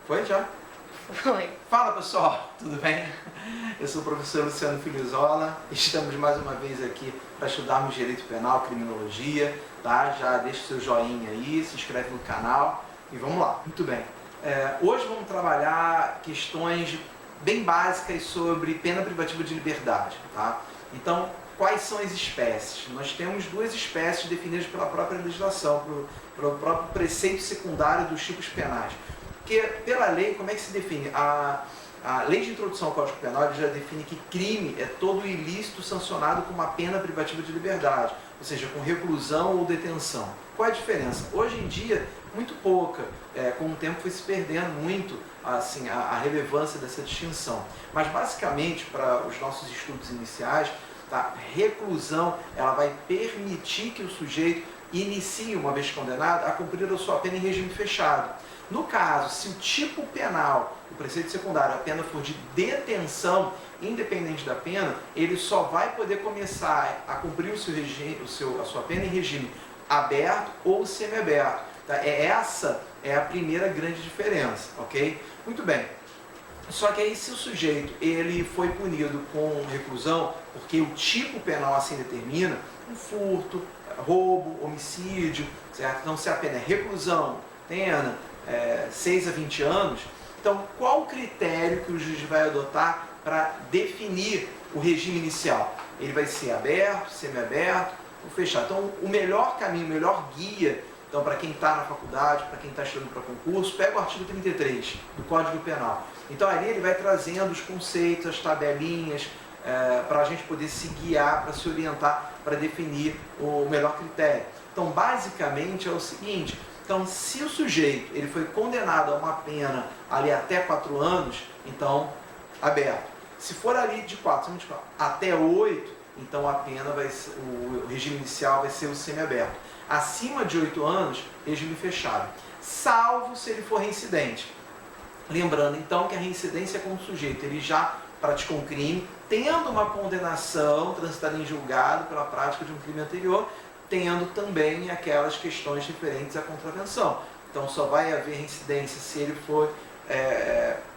Foi já? Foi. Fala pessoal, tudo bem? Eu sou o professor Luciano Filizola. Estamos mais uma vez aqui para estudarmos Direito Penal, Criminologia, tá? Já deixa o seu joinha aí, se inscreve no canal e vamos lá. Muito bem. Hoje vamos trabalhar questões bem básicas sobre pena privativa de liberdade, tá? Então, quais são as espécies? Nós temos duas espécies definidas pela própria legislação, pelo próprio preceito secundário dos tipos penais. Porque, pela lei, como é que se define? A lei de introdução ao Código Penal já define que crime é todo ilícito sancionado com uma pena privativa de liberdade, ou seja, com reclusão ou detenção. Qual é a diferença? Hoje em dia, muito pouca. Com o tempo foi se perdendo muito assim, a relevância dessa distinção. Mas, basicamente, para os nossos estudos iniciais, tá? Reclusão ela vai permitir que o sujeito inicie, uma vez condenado, a cumprir a sua pena em regime fechado. No caso, se o tipo penal, o preceito secundário, a pena for de detenção, independente da pena, ele só vai poder começar a cumprir a sua pena em regime aberto ou semiaberto. Tá? Essa é a primeira grande diferença, ok? Muito bem. Só que aí, se o sujeito ele foi punido com reclusão, porque o tipo penal assim determina, um furto, roubo, homicídio, certo? Então, se a pena é reclusão, pena 6 a 20 anos, então qual o critério que o juiz vai adotar para definir o regime inicial? Ele vai ser aberto, semiaberto ou fechado? Então, o melhor caminho, o melhor guia, então, para quem está na faculdade, para quem está estudando para concurso, pega o artigo 33 do Código Penal. Então, ali ele vai trazendo os conceitos, as tabelinhas, para a gente poder se guiar, para se orientar, para definir o melhor critério. Então, basicamente é o seguinte: então, se o sujeito ele foi condenado a uma pena ali até 4 anos, então, aberto. Se for ali de 4 até 8, então a pena vai ser, o regime inicial vai ser o semiaberto. Acima de 8 anos, regime fechado. Salvo se ele for reincidente. Lembrando, então, que a reincidência é quando o sujeito ele já praticou um crime, tendo uma condenação transitada em julgado pela prática de um crime anterior, tendo também aquelas questões referentes à contravenção. Então, só vai haver reincidência se ele for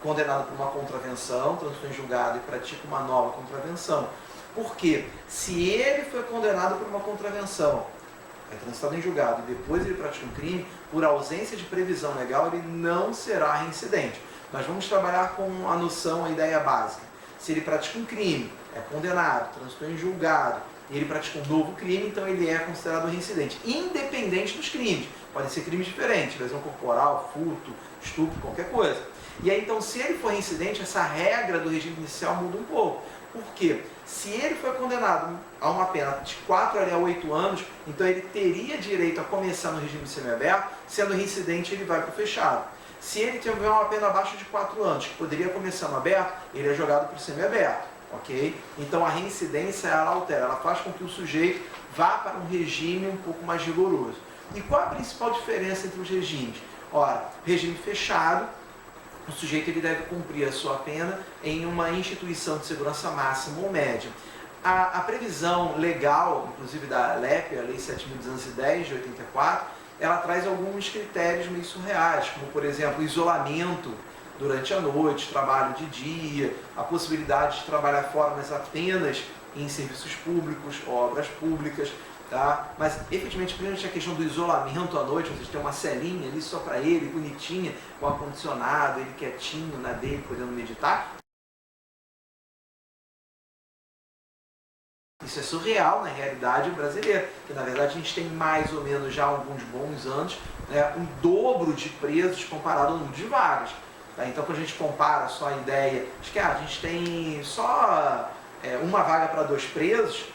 condenado por uma contravenção, transitou em julgado e pratica uma nova contravenção. Por quê? Se ele foi condenado por uma contravenção, transitado em julgado e depois ele pratica um crime, por ausência de previsão legal, ele não será reincidente. Nós vamos trabalhar com a noção, a ideia básica. Se ele pratica um crime, é condenado, transitou em julgado, e ele pratica um novo crime, então ele é considerado reincidente, independente dos crimes. Podem ser crimes diferentes, lesão corporal, furto, estupro, qualquer coisa. E aí, então, se ele for reincidente, essa regra do regime inicial muda um pouco. Por quê? Se ele foi condenado a uma pena de 4 a 8 anos, então ele teria direito a começar no regime semiaberto, sendo reincidente ele vai para o fechado. Se ele tiver uma pena abaixo de 4 anos, que poderia começar no aberto, ele é jogado para o semiaberto, ok? Então a reincidência ela altera, ela faz com que o sujeito vá para um regime um pouco mais rigoroso. E qual a principal diferença entre os regimes? Ora, regime fechado, o sujeito ele deve cumprir a sua pena em uma instituição de segurança máxima ou média. A previsão legal, inclusive da LEP, a Lei 7.210 de 84, ela traz alguns critérios meio surreais, como, por exemplo, isolamento durante a noite, trabalho de dia, a possibilidade de trabalhar fora, mas apenas em serviços públicos, obras públicas. Tá? Mas, efetivamente, principalmente a questão do isolamento à noite, vocês tem uma celinha ali só para ele, bonitinha, com ar-condicionado, ele quietinho na dele, podendo meditar. Isso é surreal na realidade brasileira, porque na verdade a gente tem mais ou menos já alguns bons anos, um dobro de presos comparado ao número de vagas. Tá? Então, quando a gente compara só a ideia de que a gente tem só uma vaga para 2 presos,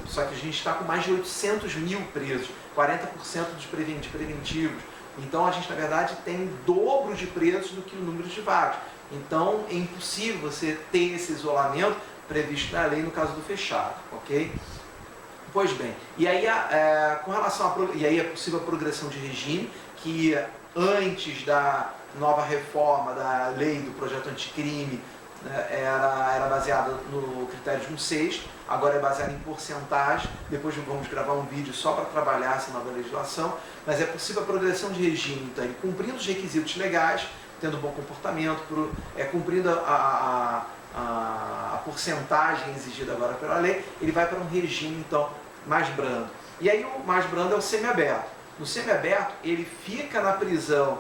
só que a gente está com mais de 800 mil presos, 40% de preventivos. Então, a gente, na verdade, tem o dobro de presos do que o número de vagas. Então, é impossível você ter esse isolamento previsto na lei no caso do fechado, ok? Pois bem, e aí, com relação e aí é possível a progressão de regime, que antes da nova reforma da lei do projeto anticrime, era baseada no critério de 1/6, agora é baseado em porcentagem. Depois vamos gravar um vídeo só para trabalhar essa nova legislação, mas é possível a progressão de regime, então, ele cumprindo os requisitos legais, tendo bom comportamento, cumprindo a porcentagem exigida agora pela lei, ele vai para um regime, então, mais brando. E aí o mais brando é o semiaberto. No semiaberto, ele fica na prisão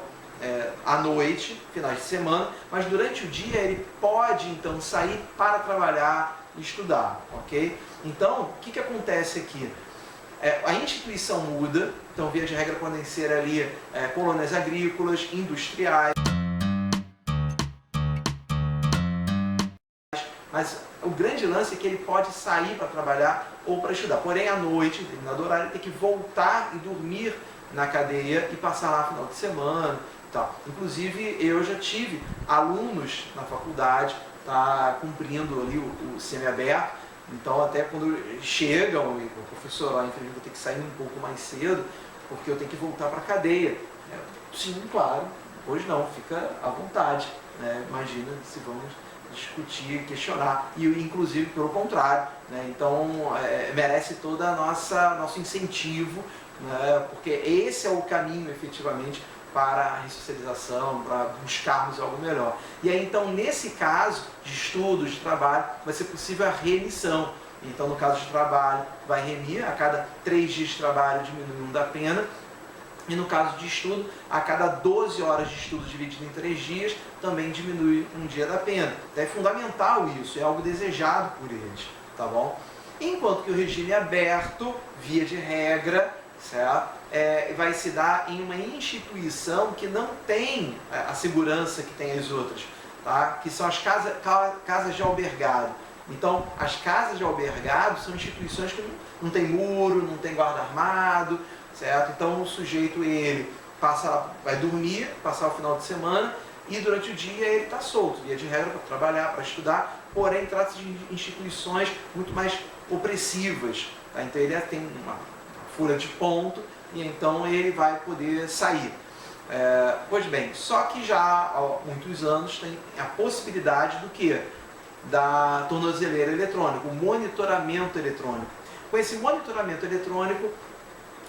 à noite, finais de semana, mas durante o dia ele pode, então, sair para trabalhar e estudar, ok? Então, o que acontece aqui? A instituição muda, então, via de regra, podem ser ali colônias agrícolas, industriais, mas o grande lance é que ele pode sair para trabalhar ou para estudar. Porém, à noite, em determinado horário, ele tem que voltar e dormir na cadeia e passar lá no final de semana. Tal. Inclusive, eu já tive alunos na faculdade cumprindo ali o semiaberto. Então, até quando chegam, e o professor lá, infelizmente, vou ter que sair um pouco mais cedo, porque eu tenho que voltar para a cadeia. Sim, claro, hoje não, fica à vontade. Né? Imagina se vamos discutir, questionar, e inclusive pelo contrário. Né? Então, merece todo nosso incentivo, né? Porque esse é o caminho, efetivamente, para a ressocialização, para buscarmos algo melhor. E aí, então, nesse caso de estudo, de trabalho, vai ser possível a remissão. Então, no caso de trabalho, vai remir a cada 3 dias de trabalho, diminui 1 da pena. E no caso de estudo, a cada 12 horas de estudo dividido em 3 dias, também diminui 1 dia da pena. Então, é fundamental isso, é algo desejado por eles, tá bom? Enquanto que o regime aberto, via de regra, certo? Vai se dar em uma instituição que não tem a segurança que tem as outras, tá? Que são as casas de albergado. Então, as casas de albergado são instituições que não tem muro, não tem guarda armado, certo? Então, o sujeito, ele vai dormir, passar o final de semana, e durante o dia ele está solto, via de regra, para trabalhar, para estudar, porém, trata-se de instituições muito mais opressivas, tá? Então, ele tem uma folha de ponto, e então ele vai poder sair. Pois bem, só que já há muitos anos tem a possibilidade do quê? Da tornozeleira eletrônica, o monitoramento eletrônico. Com esse monitoramento eletrônico,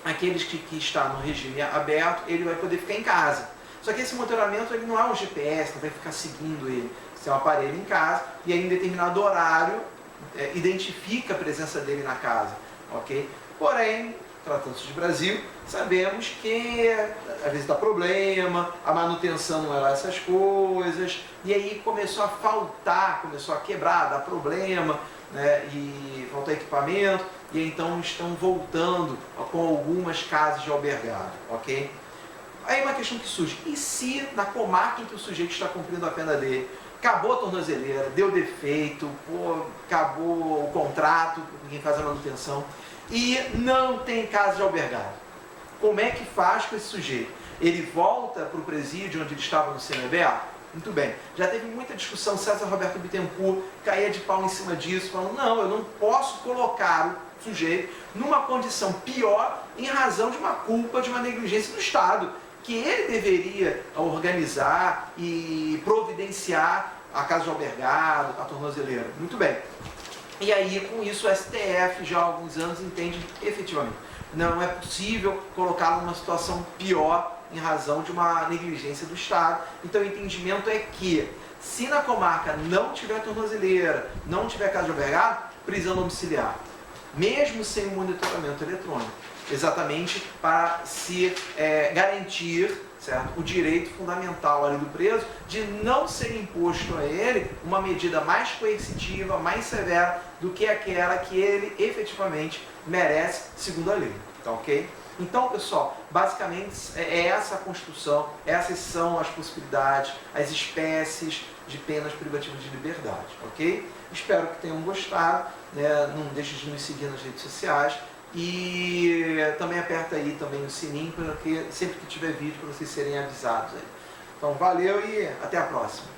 aqueles que estão no regime aberto, ele vai poder ficar em casa. Só que esse monitoramento ele não é um GPS, não vai ficar seguindo ele. Você tem um aparelho em casa e aí em determinado horário identifica a presença dele na casa, ok? Porém, tratando-se de Brasil, sabemos que às vezes dá problema, a manutenção não é lá essas coisas, e aí começou a faltar, começou a quebrar, dar problema, né, e faltar equipamento, e então estão voltando com algumas casas de albergado, ok? Aí uma questão que surge, e se na comarca em que o sujeito está cumprindo a pena dele, acabou a tornozeleira, deu defeito, acabou o contrato, ninguém faz a manutenção, e não tem casa de albergado. Como é que faz com esse sujeito? Ele volta para o presídio onde ele estava no semiaberto? Muito bem. Já teve muita discussão, César Roberto Bittencourt caía de pau em cima disso, falando, não, eu não posso colocar o sujeito numa condição pior em razão de uma culpa, de uma negligência do Estado, que ele deveria organizar e providenciar a casa de albergado, a tornozeleira. Muito bem. E aí, com isso, o STF, já há alguns anos, entende efetivamente não é possível colocá-lo numa situação pior em razão de uma negligência do Estado. Então, o entendimento é que, se na comarca não tiver tornozeleira, não tiver casa de albergado, prisão domiciliar, mesmo sem monitoramento eletrônico, exatamente para se garantir, certo, o direito fundamental ali do preso de não ser imposto a ele uma medida mais coercitiva, mais severa do que aquela que ele efetivamente merece segundo a lei, tá ok? Então, pessoal, basicamente é essa a construção, essas são as possibilidades, as espécies de penas privativas de liberdade, ok? Espero que tenham gostado, né? Não deixe de nos seguir nas redes sociais e também aperta aí também o sininho para que sempre que tiver vídeo para vocês serem avisados aí. Então, valeu e até a próxima!